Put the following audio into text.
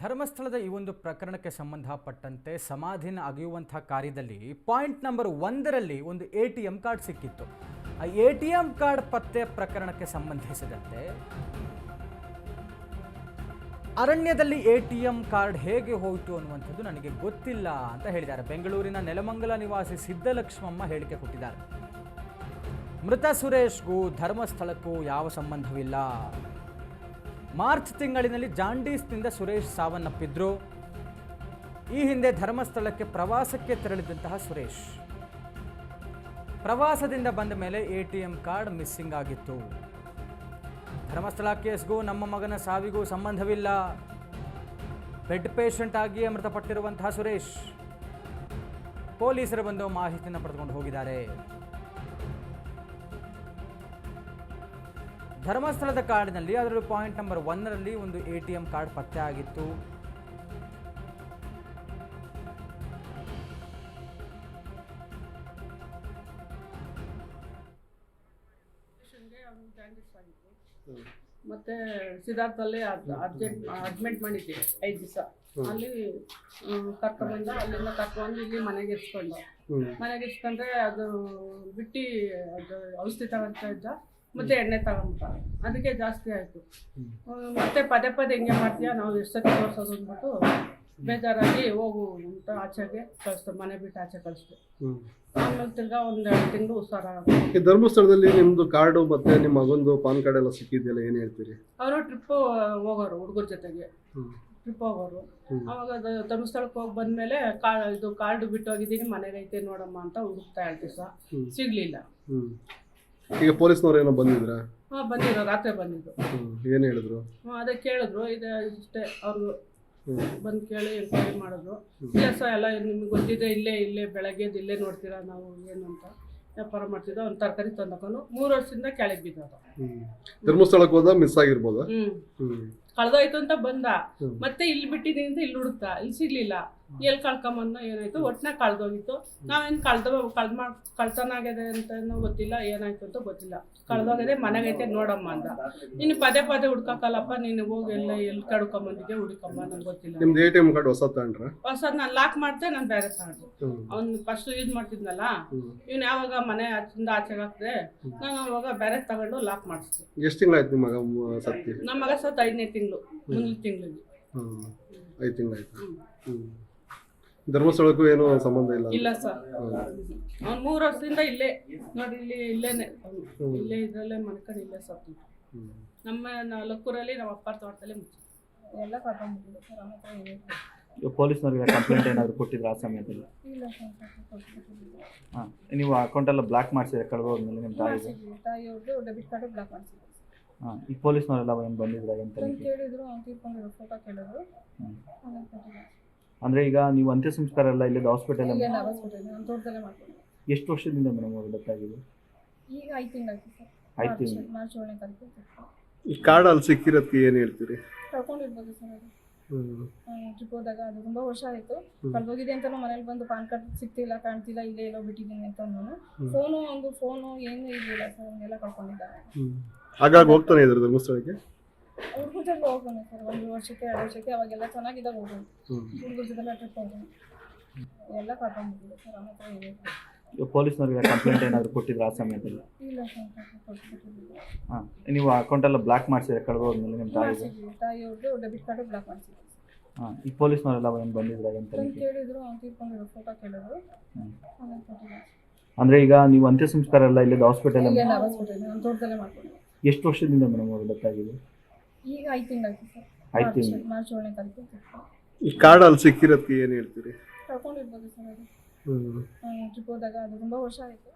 ಧರ್ಮಸ್ಥಳದ ಈ ಒಂದು ಪ್ರಕರಣಕ್ಕೆ ಸಂಬಂಧಪಟ್ಟಂತೆ ಸಮಾಧಿನ ಅಗೆಯುವಂತಹ ಕಾರ್ಯದಲ್ಲಿ ಪಾಯಿಂಟ್ ನಂಬರ್ 1ರಲ್ಲಿ ಒಂದು ATM ಕಾರ್ಡ್ ಸಿಕ್ಕಿತ್ತು. ಆ ATM ಕಾರ್ಡ್ ಪತ್ತೆ ಪ್ರಕರಣಕ್ಕೆ ಸಂಬಂಧಿಸಿದಂತೆ ಅರಣ್ಯದಲ್ಲಿ ATM ಕಾರ್ಡ್ ಹೇಗೆ ಹೋಯಿತು ಅನ್ನುವಂಥದ್ದು ನನಗೆ ಗೊತ್ತಿಲ್ಲ ಅಂತ ಹೇಳಿದ್ದಾರೆ. ಬೆಂಗಳೂರಿನ ನೆಲಮಂಗಲ ನಿವಾಸಿ ಸಿದ್ದಲಕ್ಷ್ಮಮ್ಮ ಹೇಳಿಕೆ ಕೊಟ್ಟಿದ್ದಾರೆ. ಮೃತ ಸುರೇಶ್ಗೂ ಧರ್ಮಸ್ಥಳಕ್ಕೂ ಯಾವ ಸಂಬಂಧವಿಲ್ಲ. ಮಾರ್ಚ್ ತಿಂಗಳಿನಲ್ಲಿ ಜಾಂಡೀಸ್ನಿಂದ ಸುರೇಶ್ ಸಾವನ್ನಪ್ಪಿದ್ರು. ಈ ಹಿಂದೆ ಧರ್ಮಸ್ಥಳಕ್ಕೆ ಪ್ರವಾಸಕ್ಕೆ ತೆರಳಿದಂತಹ ಸುರೇಶ್ ಪ್ರವಾಸದಿಂದ ಬಂದ ಮೇಲೆ ATM ಕಾರ್ಡ್ ಮಿಸ್ಸಿಂಗ್ ಆಗಿತ್ತು. ಧರ್ಮಸ್ಥಳ ಕೇಸ್ಗೂ ನಮ್ಮ ಮಗನ ಸಾವಿಗೂ ಸಂಬಂಧವಿಲ್ಲ. ಬೆಡ್ ಪೇಷಂಟ್ ಆಗಿಯೇ ಮೃತಪಟ್ಟಿರುವಂತಹ ಸುರೇಶ್ ಪೊಲೀಸರು ಬಂದು ಮಾಹಿತಿಯನ್ನು ಪಡೆದುಕೊಂಡು ಹೋಗಿದ್ದಾರೆ. ಧರ್ಮಸ್ಥಳದ ಕಾರ್ಡ್ನಲ್ಲಿ ಅದರಲ್ಲೂ ಪಾಯಿಂಟ್ ನಂಬರ್ 1ರಲ್ಲಿ ಒಂದು ATM ಕಾರ್ಡ್ ಪತ್ತೆ ಆಗಿತ್ತು. ಮತ್ತೆ ಸಿದ್ಧಾರ್ಥಲ್ಲಿ ಅಡ್ಮಿಟ್ ಮಾಡಿದ್ದೆ 5 ದಿವಸ. ಅಲ್ಲಿ ಕರ್ಕೊಂಡ್ಬಂದ, ಅಲ್ಲಿಂದ ಕರ್ಕೊಂಡು ಇಲ್ಲಿ ಮನೆಗೆ ಇರ್ಸ್ಕೊಂಡ್ರೆ ಅದು ಬಿಟ್ಟು ಅದು ಔಷಧಿ ತಗೊಂತ ಇದ್ದ, ಮತ್ತೆ ಎಣ್ಣೆ ತಗೊಂಬಿಟ್ಟ. ಅದಕ್ಕೆ ಜಾಸ್ತಿ ಆಯಿತು. ಮತ್ತೆ ಪದೇ ಹಿಂಗೆ ಮಾಡ್ತೀಯ, ನಾವು ಎಷ್ಟೊತ್ತಿ ತೋರಿಸೋದು ಅಂದ್ಬಿಟ್ಟು ಬೇಜಾರಾಗಿ ಹೋಗು ಅಂತ ಆಚೆಗೆ ಕಳಿಸ್ತು, ಮನೆ ಬಿಟ್ಟು ಆಚೆ ಕಳಿಸ್ತು. ಆಮೇಲೆ ತಿರ್ಗಾ 1-2 ತಿಂಗಳು ಹುಷಾರಾಗ. ಧರ್ಮಸ್ಥಳದಲ್ಲಿ ನಿಮ್ದು ಕಾರ್ಡು ಮತ್ತೆ ನಿಮ್ಮ ಮಗಂದು ಪಾನ್ ಕಾರ್ಡ್ ಎಲ್ಲ ಸಿಕ್ಕಿದೆಯಲ್ಲ, ಏನು ಹೇಳ್ತೀರಿ? ಅವರು ಟ್ರಿಪ್ ಹೋಗೋರು, ಹುಡುಗರ ಜೊತೆಗೆ ಟ್ರಿಪ್ ಹೋಗೋರು. ಅವಾಗ ಅದು ಧರ್ಮಸ್ಥಳಕ್ಕೆ ಹೋಗಿ ಬಂದ್ಮೇಲೆ ಇದು ಕಾರ್ಡ್ ಬಿಟ್ಟು ಹೋಗಿದ್ದೀನಿ, ಮನೆಗೆ ಐತೆ ನೋಡಮ್ಮ ಅಂತ ಹುಡುಕ್ತಾ 2 ದಿವಸ ಸಿಗ್ಲಿಲ್ಲ. ಈಗ ಪೊಲೀಸ್ನವ್ರು ಏನೋ ಬಂದಿದ್ರಾ? ಬಂದಿದ್ರು, ರಾತ್ರಿ ಬಂದಿದ್ರು. ಏನು ಹೇಳಿದ್ರು? ಅದೇ ಕೇಳಿದ್ರು, ಇದು ಇಷ್ಟೇ ಅವ್ರಿಗೂ ಬಂದು ಕೇಳಿ ಎಂಕ್ವೈರಿ ಮಾಡಿದ್ರು. ಇಲ್ಲ ಸರ್, ಎಲ್ಲ ನಿಮ್ಗೆ ಗೊತ್ತಿದೆ, ಇಲ್ಲೇ ಬೆಳಗ್ಗೆದ್ದು ಇಲ್ಲೇ ನೋಡ್ತೀರಾ ನಾವು ಏನು ಅಂತ ವ್ಯಾಪಾರ ಮಾಡ್ತಿದ್ದೋ. ಅವ್ನು ತರಕಾರಿ ತಂದಕೊಂಡು 3 ವರ್ಷದಿಂದ ಕೆಳಗೆ ಬಿದ್ದದ. ಧರ್ಮಸ್ಥಳಕ್ಕೆ ಹೋದ ಮಿಸ್ ಆಗಿರ್ಬೋದ? ಕಳ್ದೋಯ್ತು ಅಂತ ಬಂದ, ಮತ್ತೆ ಇಲ್ಲಿ ಬಿಟ್ಟಿದ್ದೀನಿ ಅಂತ ಇಲ್ಲಿ ಹುಡುಕ್ತಾ, ಇಲ್ಲಿ ಸಿಗ್ಲಿಲ್ಲ. ಎಲ್ಲಿ ಕಳ್ಕೊಂಬಂದ ಏನಾಯ್ತು, ಒಟ್ಟಿನಾಗ ಕಳ್ದೋಗಿತ್ತು. ನಾವೇನು ಕಳ್ತನ ಆಗಿದೆ ಅಂತ ಗೊತ್ತಿಲ್ಲ, ಏನಾಯ್ತು ಅಂತ ಗೊತ್ತಿಲ್ಲ. ಕಳ್ದೋಗಿದೆ, ಮನೆಗೈತೆ ನೋಡಮ್ಮ ಅಂದ. ನೀನು ಪದೇ ಹುಡ್ಕಕ್ಕಲ್ಲಪ್ಪ, ನೀನು ಹೋಗಿ ಎಲ್ಲಿ ಕಡ್ಕೊಂಬಂದಿದ್ದೆ ಹುಡುಕಮ್ಮ, ನಂಗೆ ಗೊತ್ತಿಲ್ಲ. ನಿಮ್ದು ATM ಕಾರ್ಡ್ ಹೊಸ ತಗೊಂಡ್ರ? ಹೊಸದ್ ನಾನು ಲಾಕ್ ಮಾಡ್ತೆ, ನಾನು ಬೇರೆ ತಗೊಂಡು. ಅವ್ನು ಫಸ್ಟ್ ಯೂಸ್ ಮಾಡ್ತಿದ್ನಲ್ಲ, ಇವ್ನು ಯಾವಾಗ ಮನೆ ಆಚಿಂದ ಆಚೆಗೆ ಹಾಕ್ದೆ, ನಾನು ಅವಾಗ ಬೇರೆ ತಗೊಂಡು ಲಾಕ್ ಮಾಡಿಸ್ದೆ. ಎಷ್ಟು ತಿಂಗಳಾಯ್ತು ನಿಮ್ಮ ಮಗ ಸತ್ತಿ? ನಮ್ಮ ಮಗ ಸತ್ 5ನೇ ತಿಂಗಳು, ಮುಂದಿನ ತಿಂಗಳಿಗೆ. 5 ತಿಂಗಳಾಯ್ತು. ಧರ್ಮಸ್ಥಳಕ್ಕೂ ಏನೋ ಸಂಬಂಧ ಇಲ್ಲ? ಇಲ್ಲ ಸರ್, ಅವ್ನು 3 ವರ್ಷದಿಂದ ಇಲ್ಲೇ ನೋಡಿ, ಇಲ್ಲೇನೆ ಇಲ್ಲೇ ಇದ್ರಲ್ಲೇ ಮನ್ಕೊಂಡು ಇಲ್ಲೇ ಸತ್ತು. ನಮ್ಮ ಲಕ್ಕೂರಲ್ಲಿ ನಮ್ಮ ಅಪ್ಪಾರ ತೋಟದಲ್ಲೇ ಮುಚ್ಚಿ ಎಲ್ಲ ಕರ್ಕೊಂಡ್ಬಿಟ್ಟಿದೆ ಸರ್. ಆಮೇಲೆ ಪೊಲೀಸ್ನವ್ರಿಗೆ ಕಂಪ್ಲೇಂಟ್ ಏನಾದರೂ ಕೊಟ್ಟಿದ್ರು ಆ ಸಮಯದಲ್ಲಿ? ಇಲ್ಲ ಸರ್. ಹಾಂ, ನೀವು ಅಕೌಂಟೆಲ್ಲ ಬ್ಲಾಕ್ ಮಾಡಿಸಿದ್ರೆ ಕಳೆದೋದ್ಮೇಲೆ ನಿಮ್ಮ ತಾಯಿಯವ್ರದ್ದು ಡೆಬಿಟ್ ಕಾರ್ಡು ಬ್ಲಾಕ್ ಮಾಡಿಸಿದ್ರು. ಹಾಂ, ಈ ಪೊಲೀಸ್ನವರೆಲ್ಲ ಏನು ಬಂದಿದ್ರು ಅಂತ ಕೇಳಿದ್ರು, ಅವ್ನು ತೀರ್ಕೊಂಡಿರೋ ಫೋಟೋ ಕೇಳಿದ್ರು. ಅಂದರೆ ಈಗ ನೀವು ಅಂತ್ಯ ಸಂಸ್ಕಾರ ಎಲ್ಲ ಇಲ್ಲದ ಹಾಸ್ಪಿಟಲ್ ತೋಟದಲ್ಲೇ ಮಾಡ್ಕೊಂಡು. ಎಷ್ಟು ವರ್ಷದಿಂದ ಮೇಡಮ್ ಅವ್ರು ಗೊತ್ತಾಗಿದೆ? ಈಗ 5 ತಿಂಗಳಾಯ್ತು ಸರ್. 5 ತಿಂಗಳು. ಮಾರ್ಚ್ 7ನೇ ತಾರೀಕು ಈ ಕಾರ್ಡ್ ಅಲ್ಲಿ ಸಿಕ್ಕಿರೋದಕ್ಕೆ ಏನು ಹೇಳ್ತೀರಿ? ಕಳ್ಕೊಂಡಿರ್ಬೋದು ಸರ್. ಅದು ಟ್ರಿಪ್ ಹೋದಾಗ ಅದು ತುಂಬ ವರ್ಷ ಆಯಿತು. ಕಳ್ದೋಗಿದೆ ಅಂತ ಮನೇಲಿ ಬಂದು ಪಾನ್ ಕಾರ್ಡ್ ಸಿಗ್ತಿಲ್ಲ, ಕಾಣ್ತಿಲ್ಲ, ಇಲ್ಲೇ ಎಲ್ಲೋ ಬಿಟ್ಟಿದ್ದೀನಿ ಅಂತ. ಫೋನು ಏನೂ ಇರಲಿಲ್ಲ ಸರ್, ಅವನ್ನೆಲ್ಲ ಕಳ್ಕೊಂಡಿದ್ದಾರೆ. ಹಾಗಾಗಿ ಹೋಗ್ತಾನೆ ಇದ್ರು ಧರ್ಮಸ್ಥಳಕ್ಕೆ? ಹುಡುಗರ ಜೊತೆ ಹೋಗೋಣ ಸರ್, 1 ವರ್ಷಕ್ಕೆ 2 ವರ್ಷಕ್ಕೆ ಅವಾಗೆಲ್ಲ ಚೆನ್ನಾಗಿದ್ದಾಗ ಹೋಗೋಣ. ಹುಡುಗರ ಜೊತೆಲ್ಲ ಟ್ರಿಪ್ ಹೋಗೋಣ, ಎಲ್ಲ ಕರ್ಕೊಂಡ್ಬಿಟ್ಟಿದೆ ಸರ್. ಆಮೇಲೆ ಪೊಲೀಸ್ನವ್ರಿಗೆ ಕಂಪ್ಲೇಂಟ್ ಏನಾದರೂ ಕೊಟ್ಟಿದ್ರು ಆ ಸಮಯದಲ್ಲಿ? ಇಲ್ಲ ಸರ್. ಹಾಂ, ನೀವು ಅಕೌಂಟೆಲ್ಲ ಬ್ಲಾಕ್ ಮಾಡಿಸಿದ್ರೆ ಕಳೆದೋದ್ಮೇಲೆ ನಿಮ್ಮ ತಾಯಿಯವ್ರದ್ದು ಡೆಬಿಟ್ ಕಾರ್ಡು ಬ್ಲಾಕ್ ಮಾಡಿಸಿದ್ರು. ಹಾಂ, ಈ ಪೊಲೀಸ್ನವರೆಲ್ಲ ಏನು ಬಂದಿದ್ರು ಅಂತ ಕೇಳಿದ್ರು, ಅವ್ನು ತೀರ್ಕೊಂಡಿರೋ ಫೋಟೋ ಕೇಳಿದ್ರು. ಅಂದರೆ ಈಗ ನೀವು ಅಂತ್ಯ ಸಂಸ್ಕಾರ ಎಲ್ಲ ಇಲ್ಲದ ಹಾಸ್ಪಿಟಲ್ ತೋಟದಲ್ಲೇ ಮಾಡ್ಕೊಂಡು. ಎಷ್ಟು ವರ್ಷದಿಂದ ಮೇಡಮ್ ಅವ್ರು ಗೊತ್ತಾಗಿದೆ? ಈಗ 5 ತಿಂಗಳಾಯ್ತು ಸರ್. 5 ತಿಂಗಳು. ಮಾರ್ಚ್ 7ನೇ ತಾರೀಕು ಈ ಕಾರ್ಡ್ ಅಲ್ಲಿ ಸಿಕ್ಕಿರೋದಕ್ಕೆ ಏನು ಹೇಳ್ತೀರಿ? ಕಳ್ಕೊಂಡಿರ್ಬೋದು ಸರ್. ಅದು ಟ್ರಿಪ್ ಹೋದಾಗ ಅದು ತುಂಬ ವರ್ಷ ಆಯಿತು.